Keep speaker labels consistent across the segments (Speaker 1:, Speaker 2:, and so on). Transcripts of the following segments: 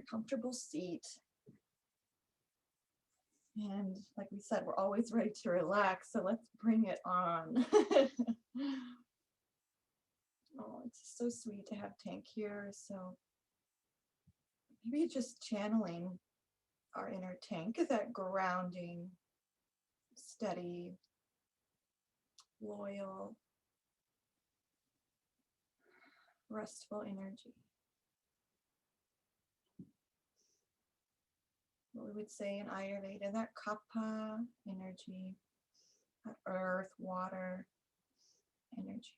Speaker 1: comfortable seat. And like we said, we're always ready to relax, so let's bring it on. Oh, it's so sweet to have Tank here. So maybe just channeling our inner Tank, is that grounding, steady, loyal, restful energy. What we would say in Ayurveda, that kapha energy, that earth, water energy.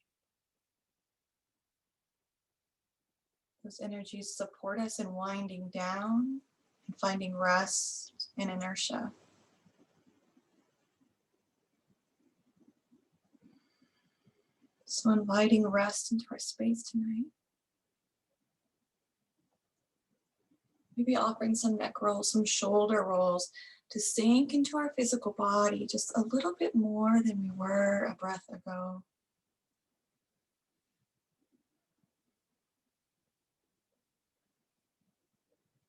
Speaker 1: Those energies support us in winding down and finding rest in inertia. So inviting rest into our space tonight. Maybe offering some neck rolls, some shoulder rolls to sink into our physical body just a little bit more than we were a breath ago.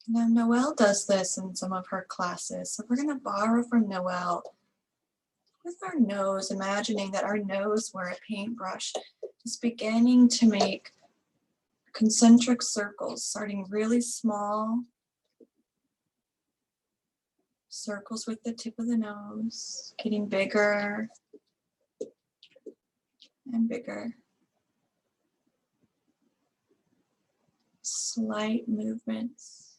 Speaker 1: Now Noelle does this in some of her classes, so we're going to borrow from Noelle. With our nose, imagining that our nose were a paintbrush, just beginning to make concentric circles, starting really small, circles with the tip of the nose, getting bigger and bigger. Slight movements.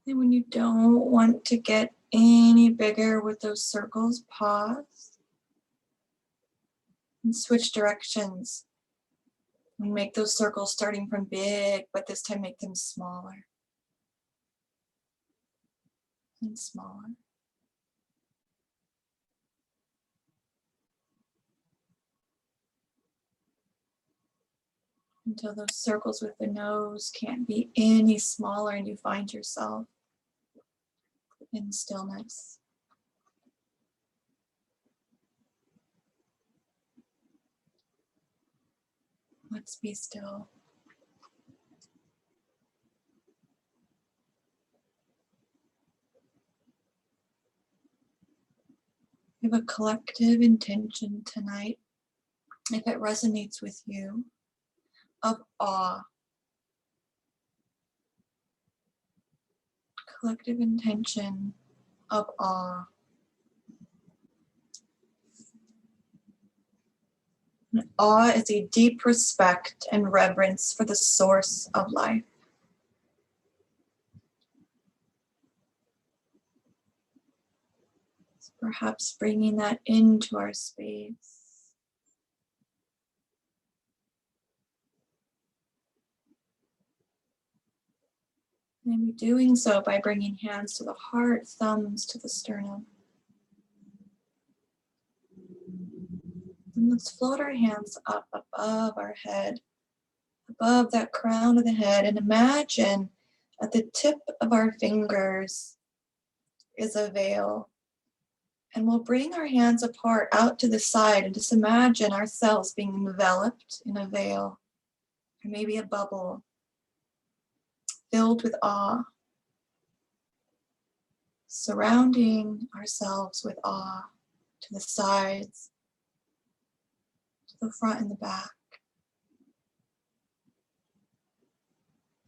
Speaker 1: And when you don't want to get any bigger with those circles, pause and switch directions. And make those circles starting from big, but this time make them smaller and smaller. Until those circles with the nose can't be any smaller and you find yourself in stillness. Let's be still. We have a collective intention tonight, if it resonates with you, of awe. Collective intention of awe. And awe is a deep respect and reverence for the source of life. So perhaps bringing that into our space. And we're doing so by bringing hands to the heart, thumbs to the sternum. And let's float our hands up above our head, above that crown of the head, and imagine at the tip of our fingers is a veil. And we'll bring our hands apart out to the side and just imagine ourselves being enveloped in a veil, or maybe a bubble, filled with awe, surrounding ourselves with awe to the sides, to the front and the back,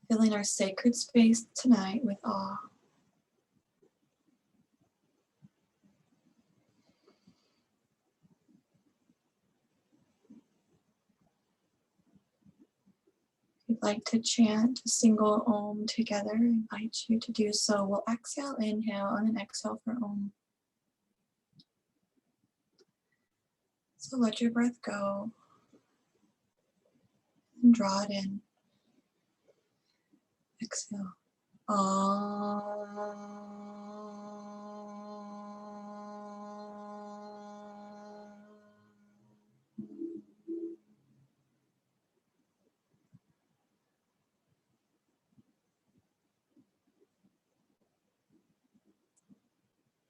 Speaker 1: filling our sacred space tonight with awe. If you'd like to chant a single Om together, I invite you to do so. We'll exhale, inhale, and then exhale for Om. So let your breath go and draw it in. Exhale. Om.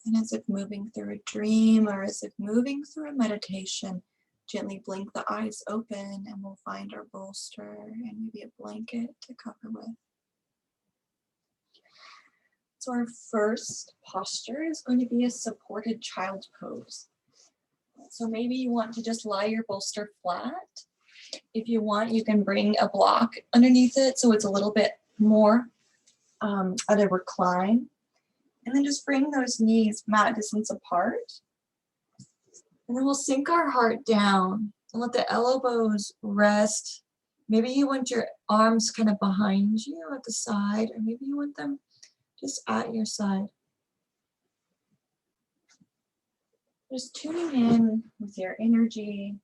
Speaker 1: And as if moving through a dream or as if moving through a meditation, Gently blink the eyes open and we'll find our bolster and maybe a blanket to cover with. So our first posture is going to be a supported child pose. So maybe you want to just lie your bolster flat. If you want, you can bring a block underneath it so it's a little bit more at a recline. And then just bring those knees mat distance apart. And then we'll sink our heart down and let the elbows rest. Maybe you want your arms kind of behind you at the side, or maybe you want them just at your side. Just tuning in with your energy.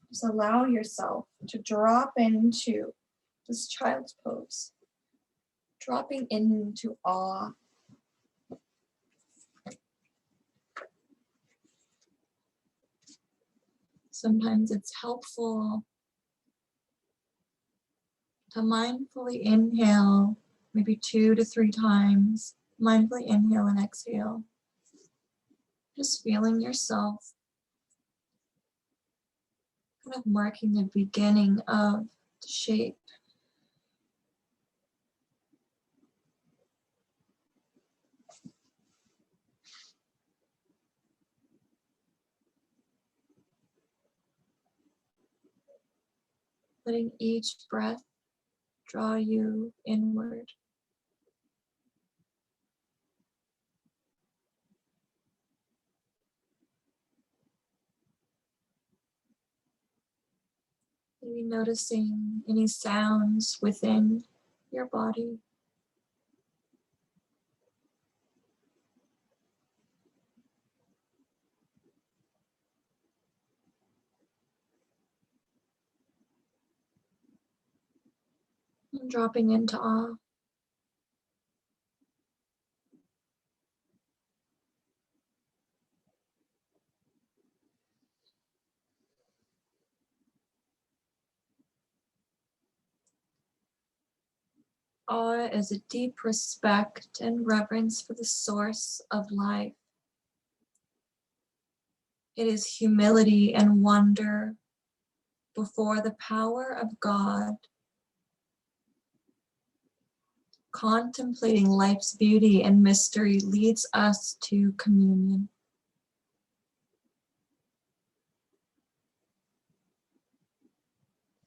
Speaker 1: Just allow yourself to drop into this child's pose, dropping into awe. Sometimes it's helpful to mindfully inhale, maybe 2 to 3 times. Mindfully inhale and exhale. Just feeling yourself kind of marking the beginning of the shape. Letting each breath draw you inward. Maybe noticing any sounds within your body. And dropping into awe. Awe is a deep respect and reverence for the source of life. It is humility and wonder before the power of God. Contemplating life's beauty and mystery leads us to communion.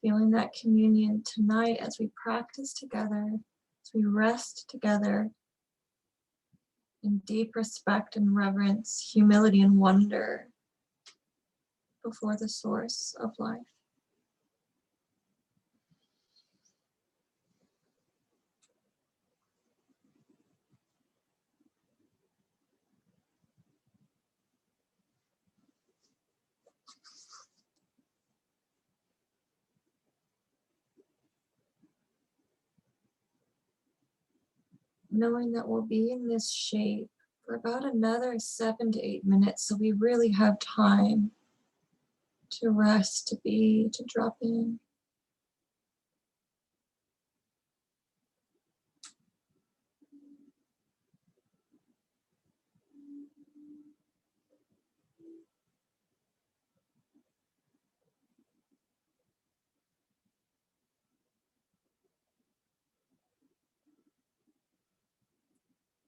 Speaker 1: Feeling that communion tonight as we practice together, as we rest together in deep respect and reverence, humility and wonder before the source of life. Knowing that we'll be in this shape for about another 7 to 8 minutes, so we really have time to rest, to be, to drop in.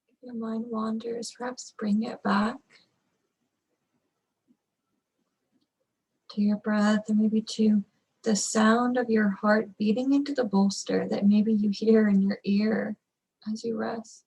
Speaker 1: If your mind wanders, perhaps bring it back to your breath, or maybe to the sound of your heart beating into the bolster that maybe you hear in your ear as you rest.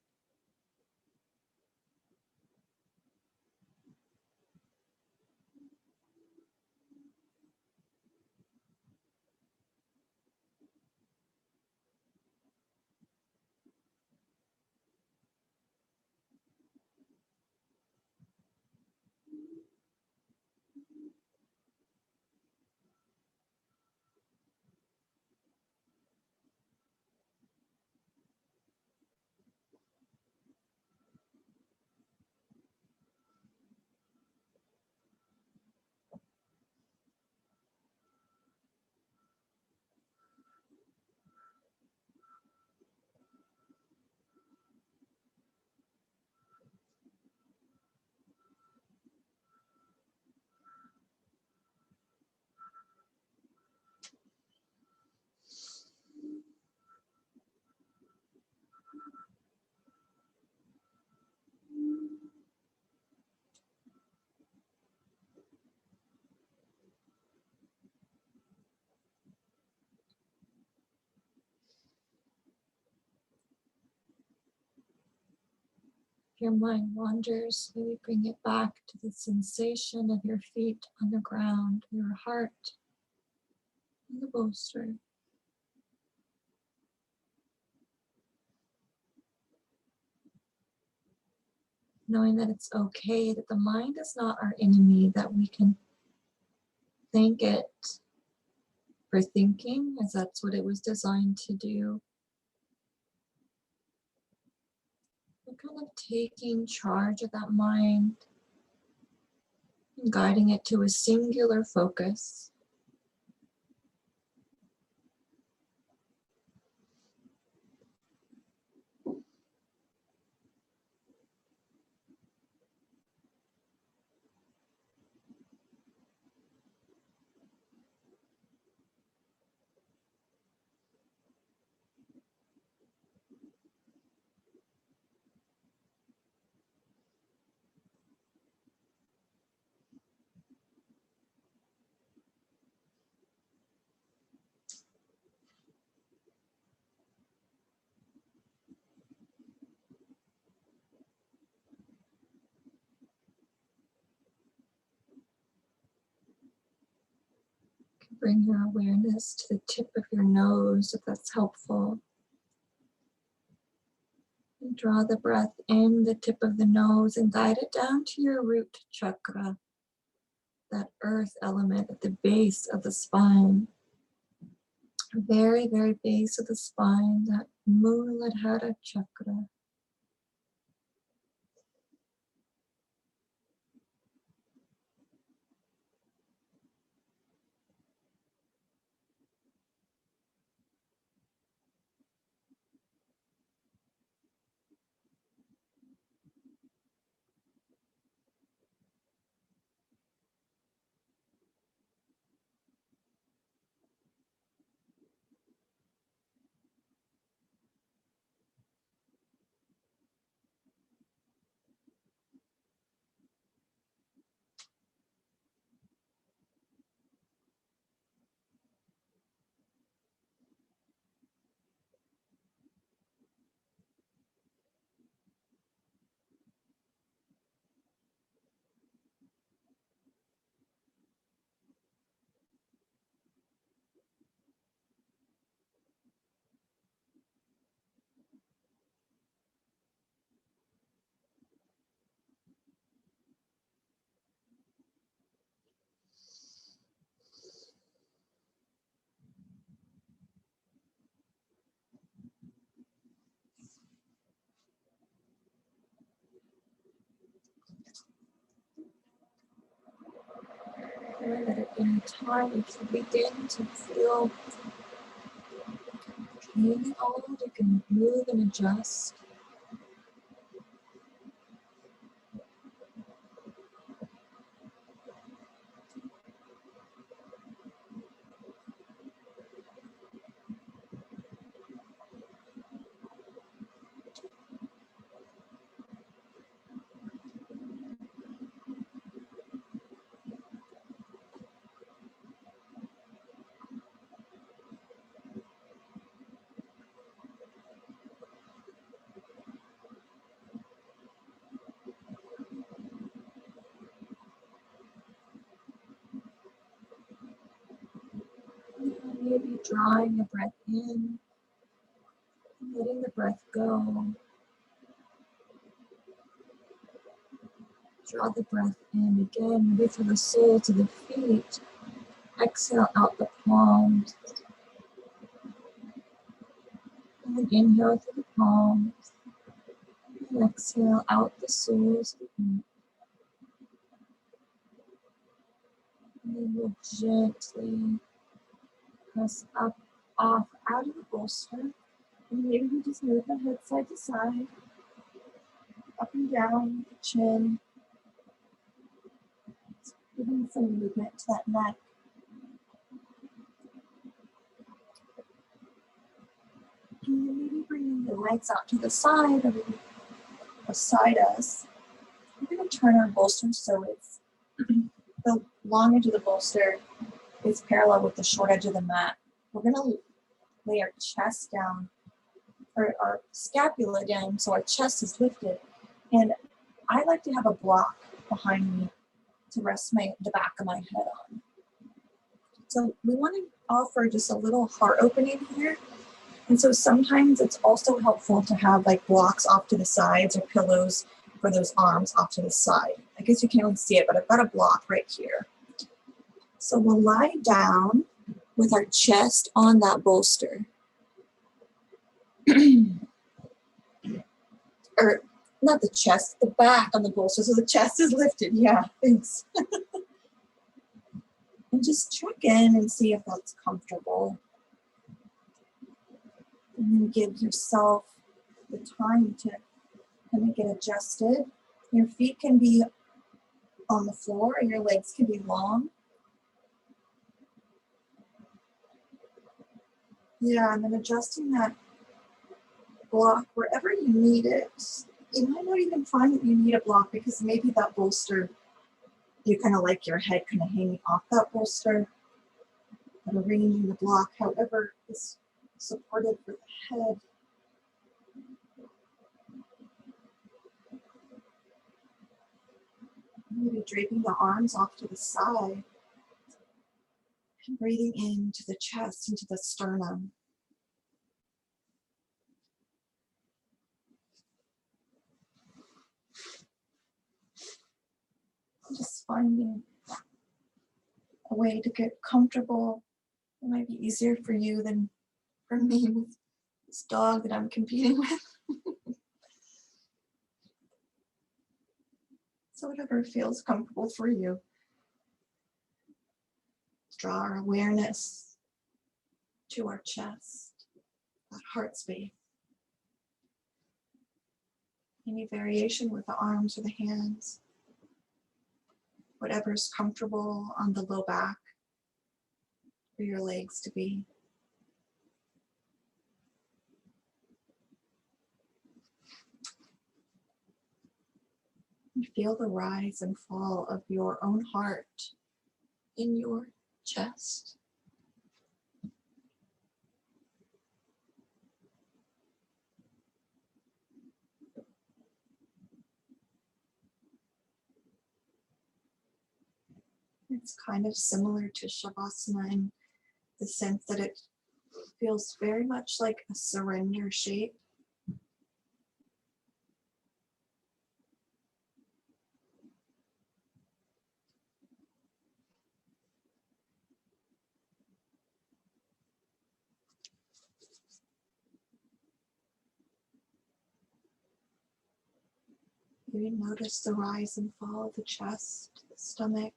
Speaker 1: If your mind wanders, maybe bring it back to the sensation of your feet on the ground, your heart in the bolster. Knowing that it's okay, that the mind is not our enemy, that we can thank it for thinking, as that's what it was designed to do. We're kind of taking charge of that mind and guiding it to a singular focus. Bring your awareness to the tip of your nose, if that's helpful. And draw the breath in the tip of the nose and guide it down to your root chakra, that earth element at the base of the spine. Very, very base of the spine, that Muladhara chakra. That at any time, if you begin to feel pain at all, you can move and adjust. Maybe drawing a breath in, letting the breath go. Draw the breath in again, maybe from the sole to the feet. Exhale out the palms. And then inhale through the palms. And exhale out the soles of the feet. And then we'll gently press up, off, out of the bolster. And maybe we just move the head side to side, up and down the chin, giving some movement to that neck. And then maybe bringing the legs out to the side or maybe beside us. We're going to turn our bolster so it's the long edge of the bolster is parallel with the short edge of the mat. We're going to lay our chest down, or our scapula down, so our chest is lifted. And I like to have a block behind me to rest the back of my head on. So we want to offer just a little heart opening here. And so sometimes it's also helpful to have like blocks off to the sides or pillows for those arms off to the side. I guess you can't really see it, but I've got a block right here. So we'll lie down with our chest on that bolster. Or not the chest, the back on the bolster. So the chest is lifted. Yeah, thanks. And just check in and see if that's comfortable. And then give yourself the time to kind of get adjusted. Your feet can be on the floor and your legs can be long. Yeah, and then adjusting that block wherever you need it. You might not even find that you need a block because maybe that bolster, you kind of like your head kind of hanging off that bolster. But arranging the block, however, is supportive for the head. Maybe draping the arms off to the side. And breathing into the chest, into the sternum. Just finding a way to get comfortable. It might be easier for you than for me with this dog that I'm competing with. So whatever feels comfortable for you. Draw our awareness to our chest, that heart space. Any variation with the arms or the hands. Whatever's comfortable on the low back for your legs to be. And feel the rise and fall of your own heart in your chest. It's kind of similar to Shavasana in the sense that it feels very much like a surrender shape. Maybe notice the rise and fall of the chest, the stomach.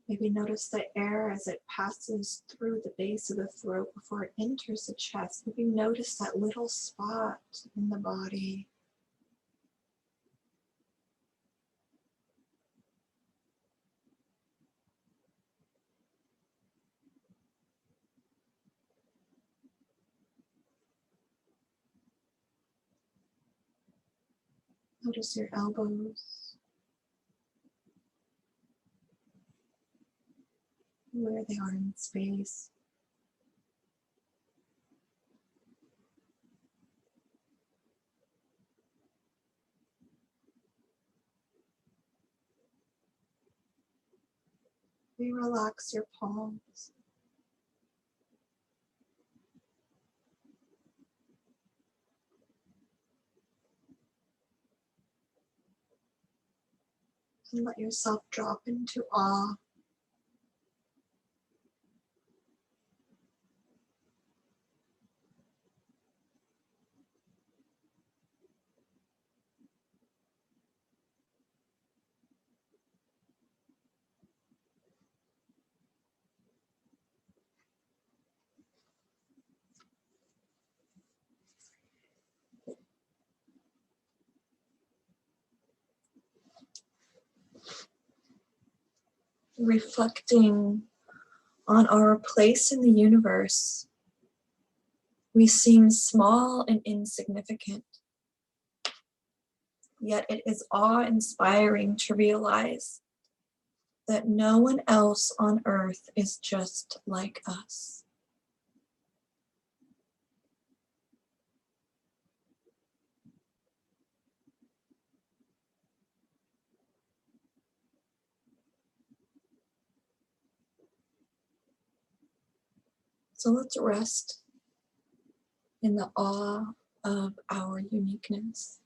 Speaker 1: Maybe notice the air as it passes through the base of the throat before it enters the chest. Maybe notice that little spot in the body. Notice your elbows, where they are in space. Maybe relax your palms. And let yourself drop into awe. Reflecting on our place in the universe, we seem small and insignificant. Yet it is awe-inspiring to realize that no one else on earth is just like us. So let's rest in the awe of our uniqueness.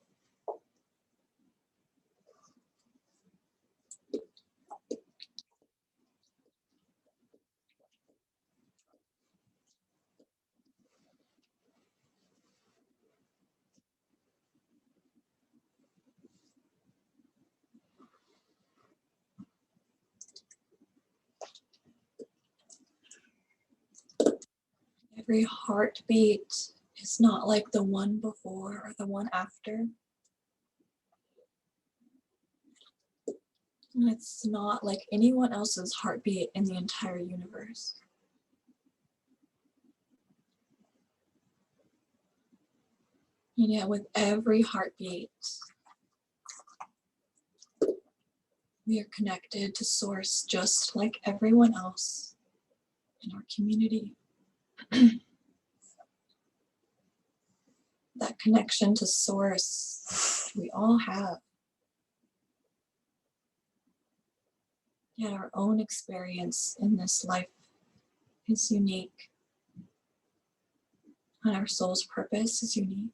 Speaker 1: Every heartbeat is not like the one before or the one after. And it's not like anyone else's heartbeat in the entire universe. And yet with every heartbeat, we are connected to Source just like everyone else in our community. That connection to Source we all have. Yet our own experience in this life is unique. And our soul's purpose is unique.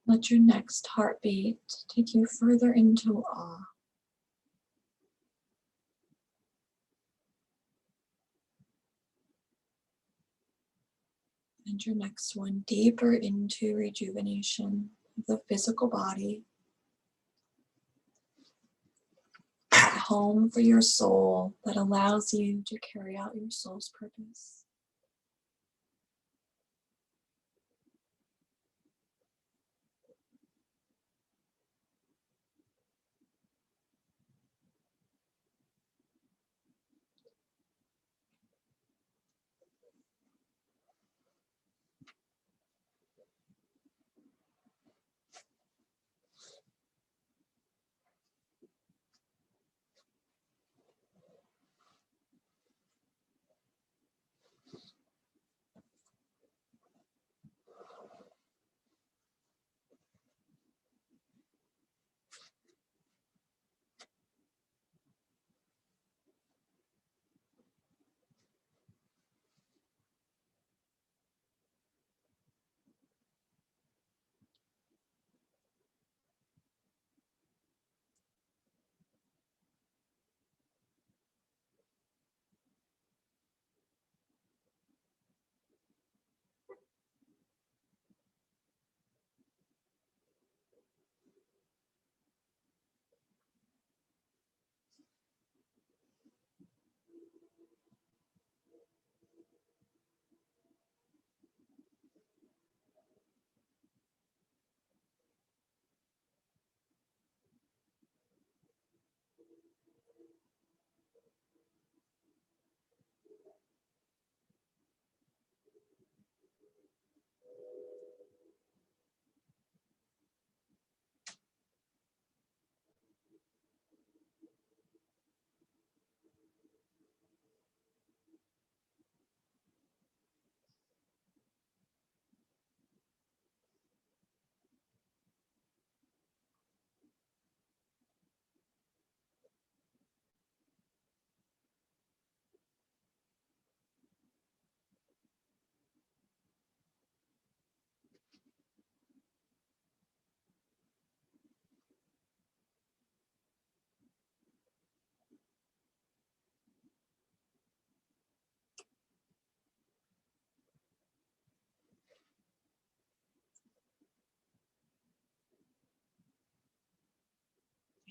Speaker 1: Let your next heartbeat take you further into awe. And your next one deeper into rejuvenation of the physical body. A home for your soul that allows you to carry out your soul's purpose.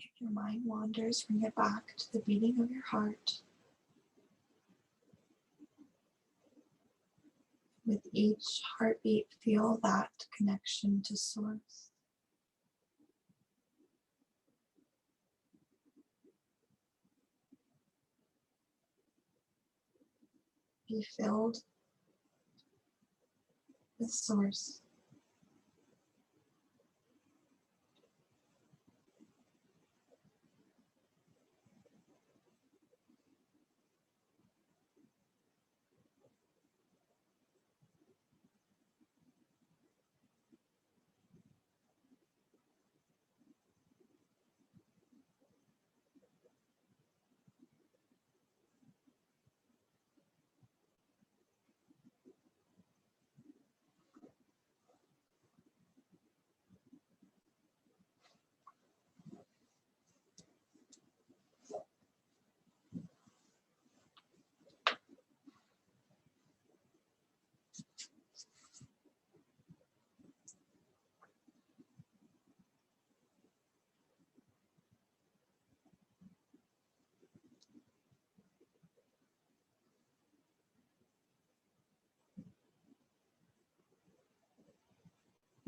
Speaker 1: If your mind wanders, bring it back to the beating of your heart. With each heartbeat, feel that connection to Source. Be filled with Source.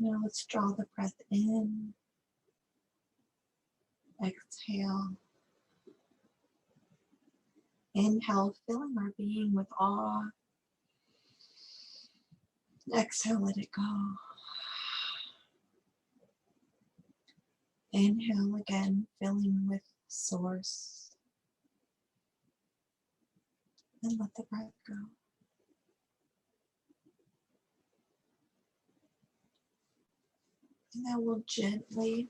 Speaker 1: Now let's draw the breath in. Exhale. Inhale, filling our being with awe. Exhale, let it go. Inhale again, filling with source. And let the breath go. And now we'll gently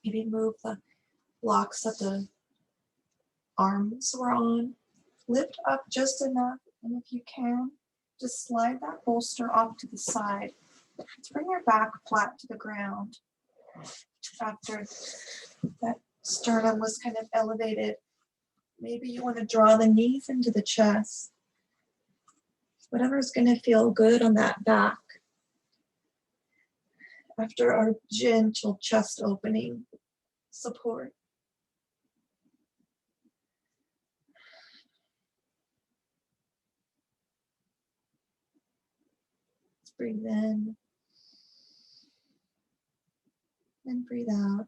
Speaker 1: maybe move the blocks that the arms were on. Lift up just enough, and if you can, just slide that bolster off to the side. Let's bring your back flat to the ground. After that sternum was kind of elevated, maybe you want to draw the knees into the chest. Whatever's going to feel good on that back. After our gentle chest opening support. Let's breathe in and breathe out.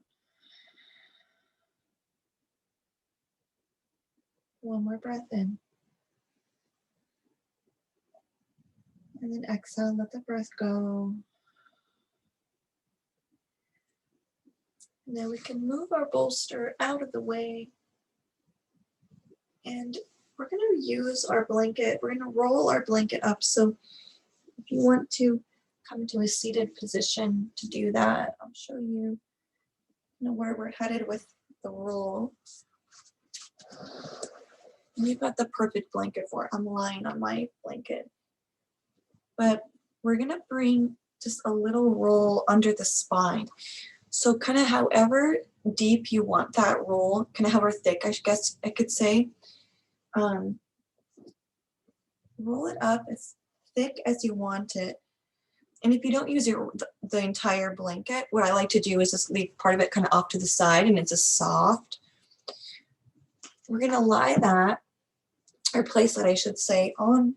Speaker 1: One more breath in. And then exhale, let the breath go. Now we can move our bolster out of the way. And we're going to use our blanket. We're going to roll our blanket up. So if you want to come to a seated position to do that, I'll show you, where we're headed with the roll. And you've got the perfect blanket for it. I'm lying on my blanket. But we're going to bring just a little roll under the spine. So kind of however deep you want that roll, kind of however thick, I guess I could say. Roll it up as thick as you want it. And if you don't use the entire blanket, what I like to do is just leave part of it kind of off to the side and it's just soft. We're going to lie that, or place that I should say, on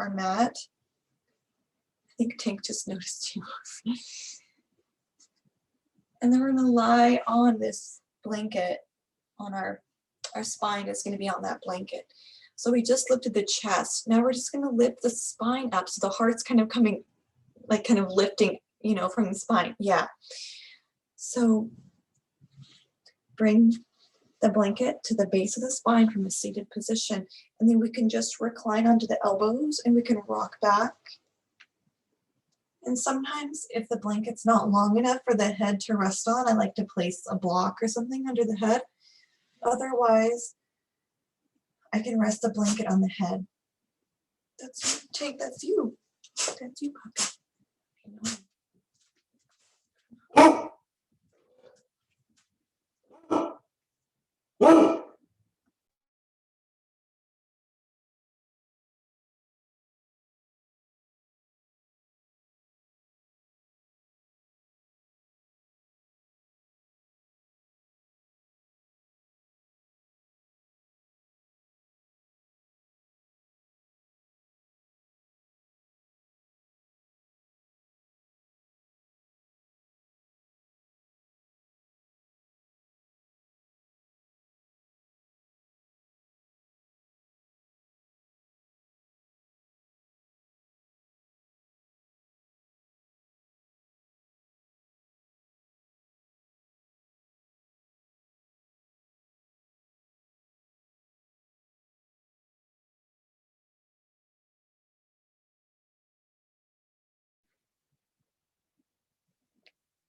Speaker 1: our mat. I think Tank just noticed you. And then we're going to lie on this blanket, on our spine is going to be on that blanket. So we just lifted the chest. Now we're just going to lift the spine up. So the heart's kind of coming, like kind of lifting, from the spine. Yeah. So bring the blanket to the base of the spine from a seated position. And then we can just recline onto the elbows and we can rock back. And sometimes if the blanket's not long enough for the head to rest on, I like to place a block or something under the head. Otherwise, I can rest the blanket on the head. That's you. That's you, puppy.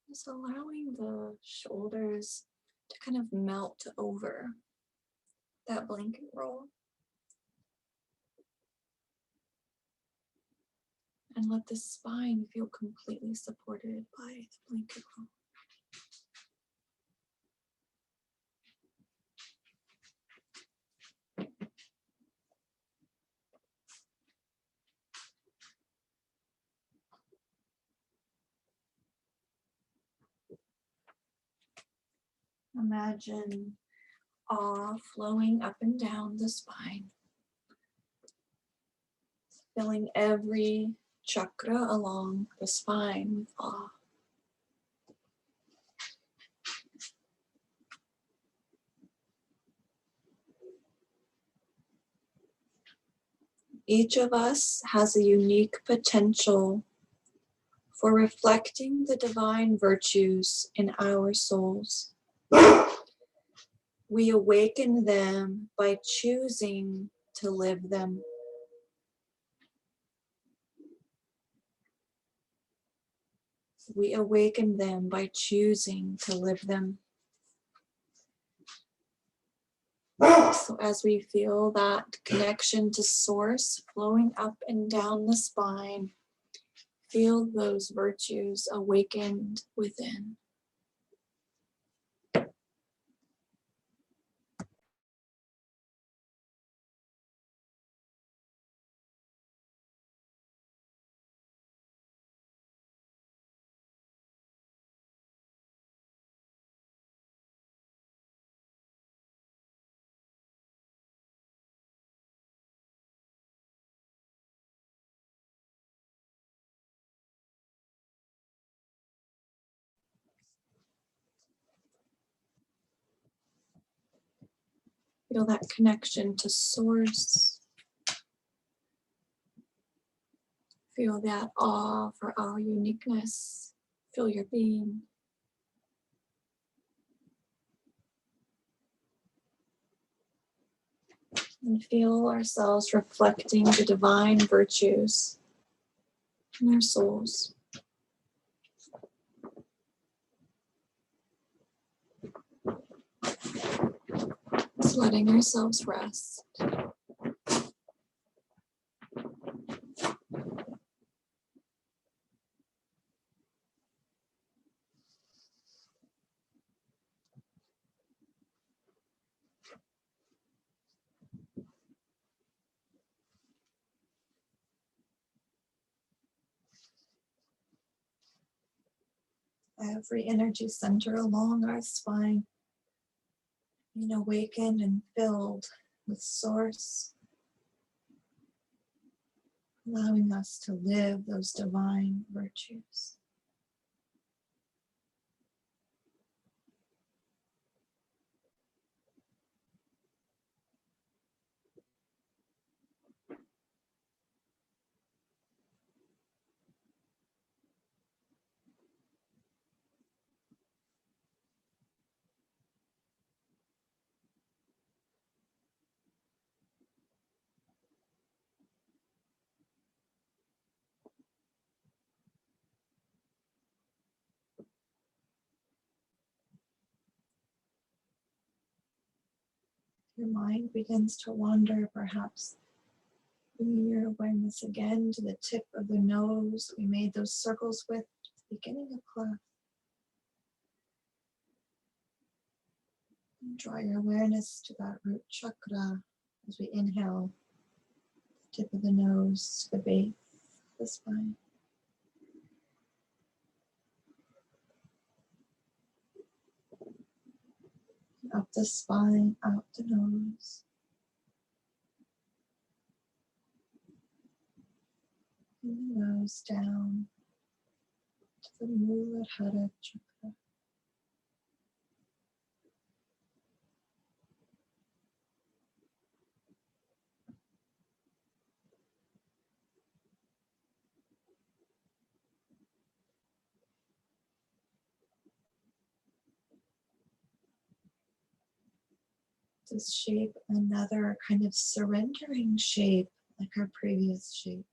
Speaker 1: Just allowing the shoulders to kind of melt over that blanket roll. And let the spine feel completely supported by the blanket roll. Imagine awe flowing up and down the spine, filling every chakra along the spine with awe. Each of us has a unique potential for reflecting the divine virtues in our souls. We awaken them by choosing to live them. We awaken them by choosing to live them. So as we feel that connection to source flowing up and down the spine, feel those virtues awakened within. Feel that connection to source. Feel that awe for our uniqueness. Feel your being. And feel ourselves reflecting the divine virtues in our souls. Just letting ourselves rest. Every energy center along our spine being awakened and filled with source, allowing us to live those divine virtues. Your mind begins to wander, perhaps bringing your awareness again to the tip of the nose we made those circles with at the beginning of class. And draw your awareness to that root chakra as we inhale, the tip of the nose to the base of the spine. Up the spine, out the nose. And the nose down to the Muladhara chakra. This shape, another kind of surrendering shape, like our previous shape.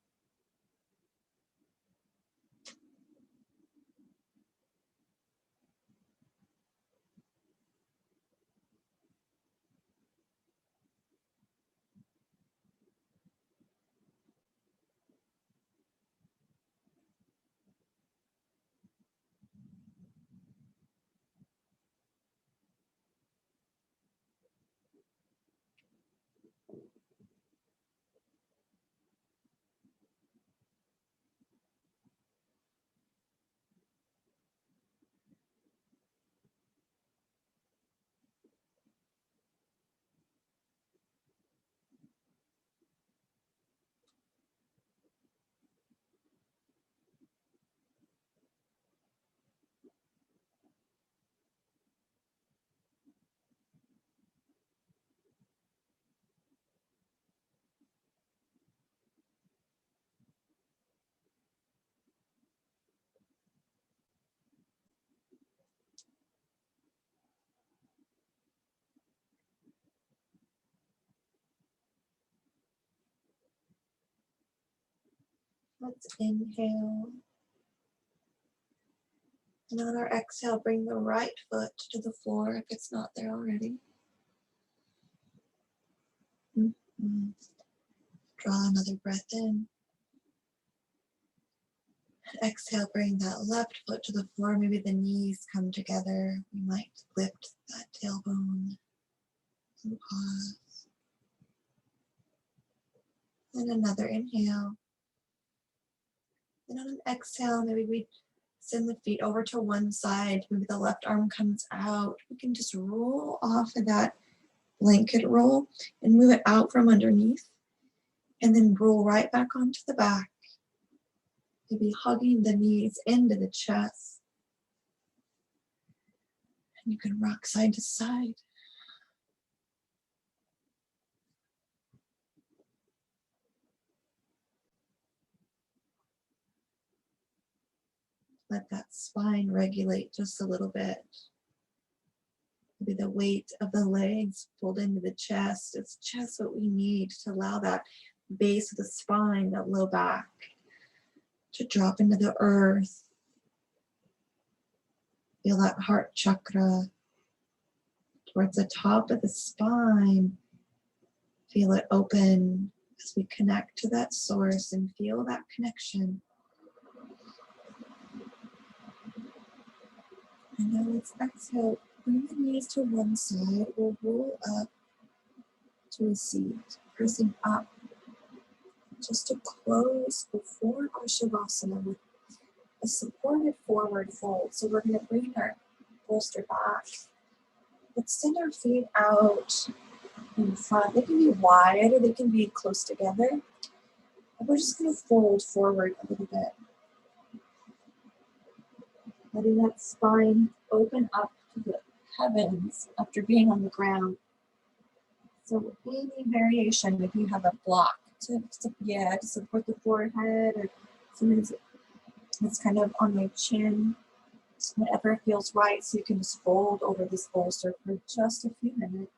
Speaker 1: Let's inhale. And on our exhale, bring the right foot to the floor if it's not there already. Draw another breath in. Exhale, bring that left foot to the floor. Maybe the knees come together. We might lift that tailbone and pause. And another inhale. And on an exhale, maybe we send the feet over to one side. Maybe the left arm comes out. We can just roll off of that blanket roll and move it out from underneath. And then roll right back onto the back. Maybe hugging the knees into the chest. And you can rock side to side. Let that spine regulate just a little bit. Maybe the weight of the legs pulled into the chest. It's just what we need to allow that base of the spine, that low back, to drop into the earth. Feel that heart chakra towards the top of the spine. Feel it open as we connect to that source and feel that connection. And now let's exhale. Bring the knees to one side. We'll roll up to a seat, pressing up just to close before our Shavasana with a supported forward fold. So we're going to bring our bolster back. Let's send our feet out in front. They can be wide or they can be close together. And we're just going to fold forward a little bit. Letting that spine open up to the heavens after being on the ground. So any variation, if you have a block to support the forehead, or sometimes it's kind of on my chin, whatever feels right, so you can just fold over this bolster for just a few minutes.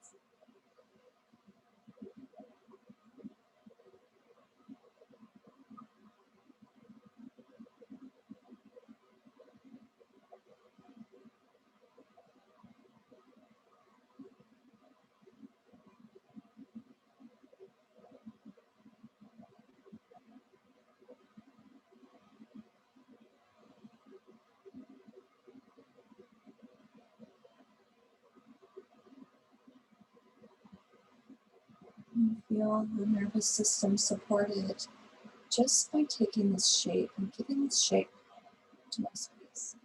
Speaker 1: And feel the nervous system supported just by taking this shape and giving this shape to my space.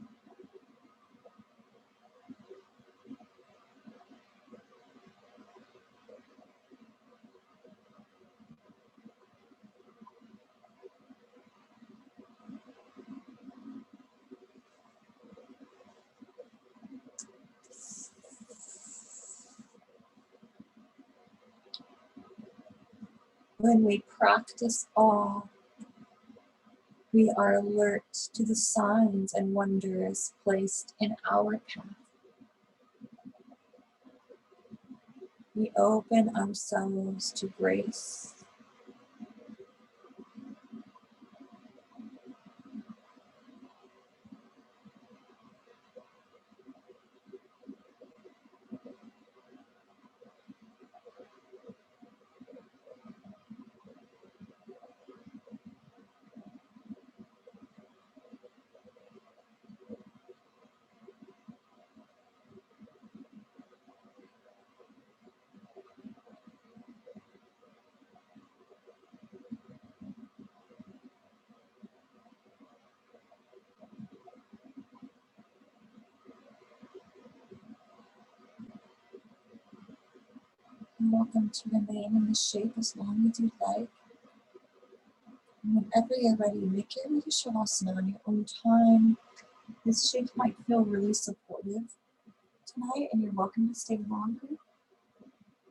Speaker 1: When we practice awe, we are alert to the signs and wonders placed in our path. We open ourselves to grace. You're welcome to remain in this shape as long as you'd like. And whenever you're ready, make your way to Shavasana on your own time. This shape might feel really supportive tonight, and you're welcome to stay longer.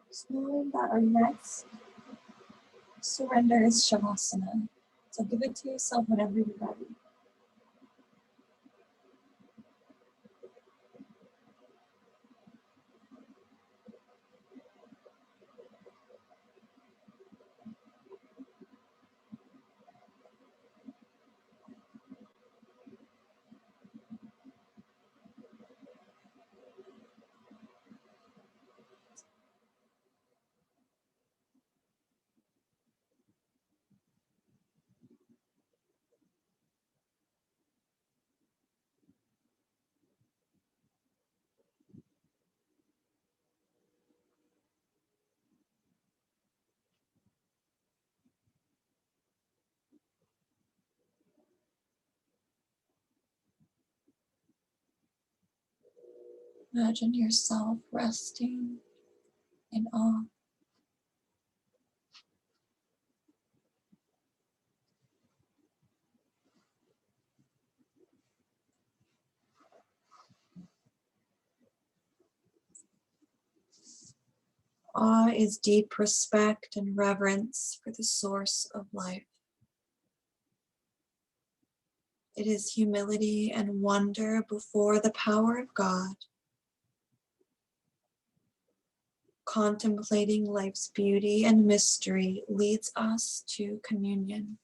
Speaker 1: Just knowing that our next surrender is Shavasana. So give it to yourself whenever you're ready. Imagine yourself resting in awe. Awe is deep respect and reverence for the source of life. It is humility and wonder before the power of God. Contemplating life's beauty and mystery leads us to communion.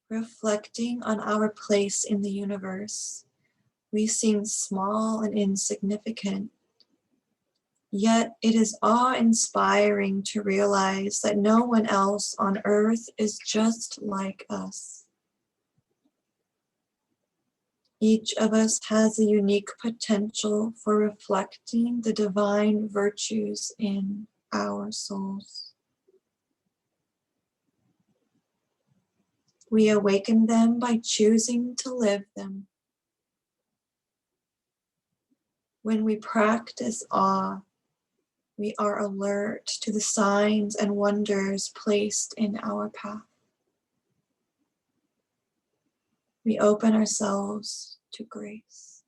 Speaker 1: Reflecting on our place in the universe, we seem small and insignificant. Yet it is awe-inspiring to realize that no one else on earth is just like us. Each of us has a unique potential for reflecting the divine virtues in our souls. We awaken them by choosing to live them. When we practice awe, we are alert to the signs and wonders placed in our path. We open ourselves to grace.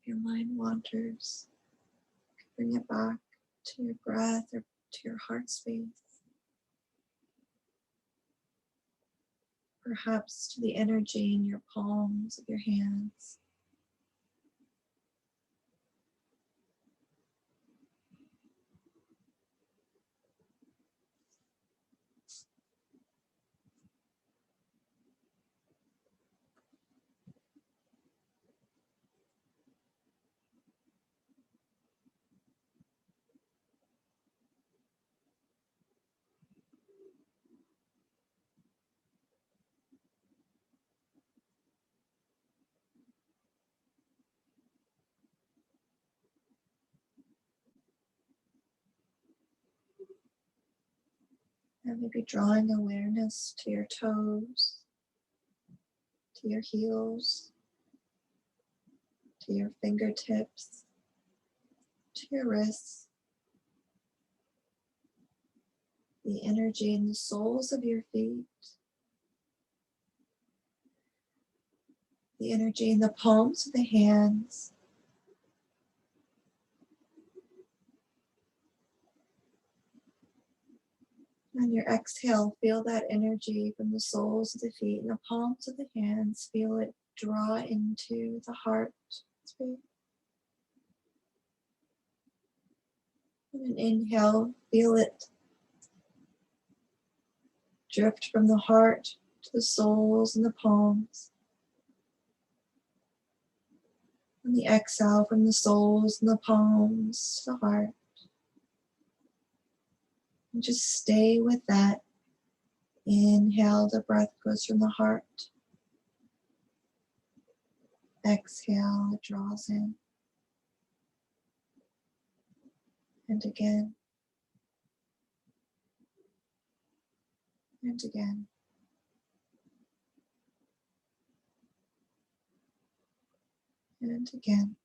Speaker 1: your mind wanders, bring it back to your breath or to your heart space. Perhaps to the energy in your palms of your hands. And maybe drawing awareness to your toes, to your heels, to your fingertips, to your wrists, the energy in the soles of your feet, the energy in the palms of the hands. On your exhale, feel that energy from the soles of the feet and the palms of the hands. Feel it draw into the heart space. And an inhale, feel it drift from the heart to the soles and the palms. And the exhale from the soles and the palms to the heart. And just stay with that. Inhale, the breath goes from the heart. Exhale, it draws in. And again. And again. And again.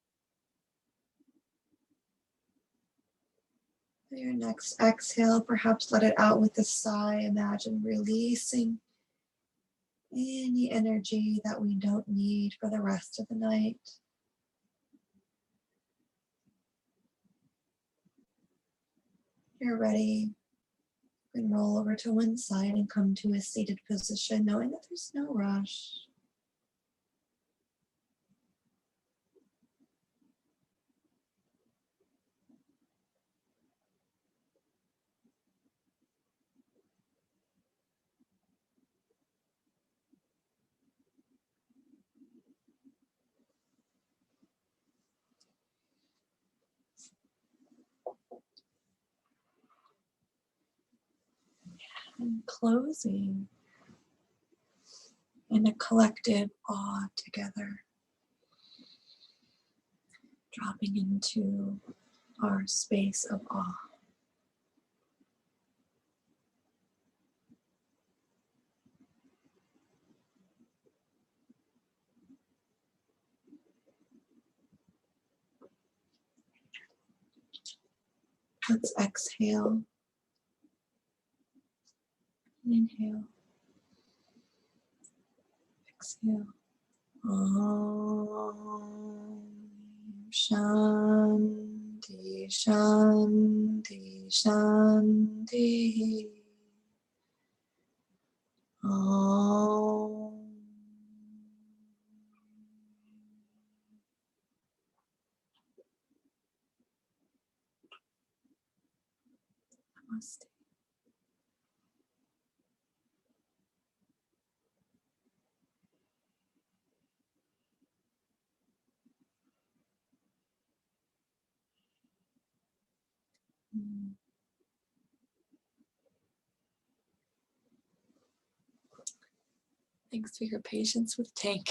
Speaker 1: For your next exhale, perhaps let it out with a sigh. Imagine releasing any energy that we don't need for the rest of the night. You're ready. You can roll over to one side and come to a seated position, knowing that there's no rush. And closing in a collective awe together, dropping into our space of awe. Let's exhale. Inhale. Exhale. Om Shanti Shanti Shanti. Om. Namaste. Thanks for your patience with Tank.